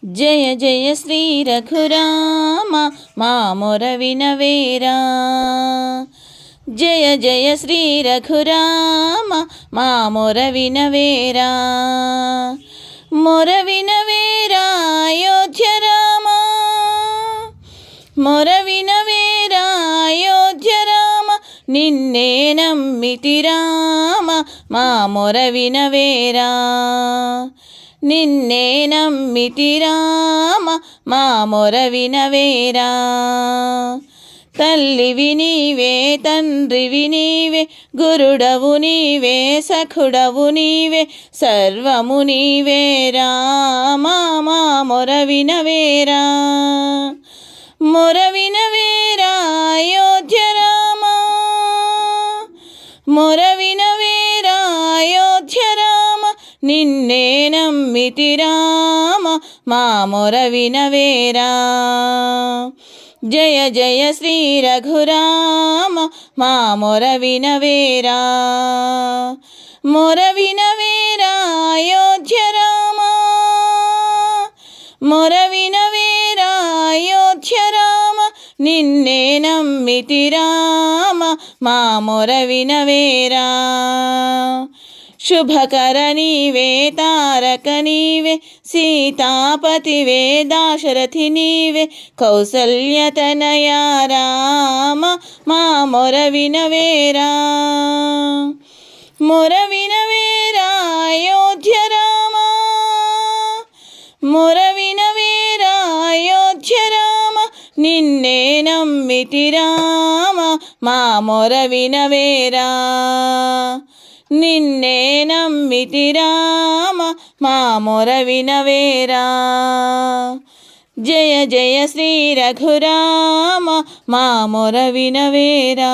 జయ జయ శ్రీ రఘురామ మా మొర వినవేరా. జయ జయ శ్రీ రఘురామ మా మొర వినవేరా. మొర వినవేరా అయోధ్య రామ, మొర వినవేరా అయోధ్య రామ, నిన్నే నమ్మితి రామ మా మొర వినవేరా. నిన్నే నమ్మితి రామ మా మొర వినవేరా. తల్లివి నీవే, తండ్రివి నీవే, గురుడవు నీవే, సఖుడవు నీవే, సర్వము నీవే రామ మా మొర వినవేరా. మొర వినవేరా అయోధ్య రామ, మొర వినవేరా అయోధ్య రామ, నిన్నే నమ్మితి రామ మా మొర వినవేరా. జయ జయ శ్రీ రఘురామ మా మొర వినవేరా. మొర వినవేరా అయోధ్య రామ, మొర వినవేరా అయోధ్య రామ, నిన్నే నమ్మితి రామ మా మొర వినవేరా. శుభకర నీవే, తారక నీవే, సీతాపతివే, దాశరథి నీవే, కౌసల్యతనయ రామ మా మొర వినవేరా. మొర వినవేరా అయోధ్య రామ, మొర వినవేరా అయోధ్య రామ, నిన్నే నమ్మితి రామ మా మొర వినవేరా. నిన్నే నమ్మితి రామ మా మొర వినవేరా. జయ జయ శ్రీ రఘురామ మా మొర వినవేరా.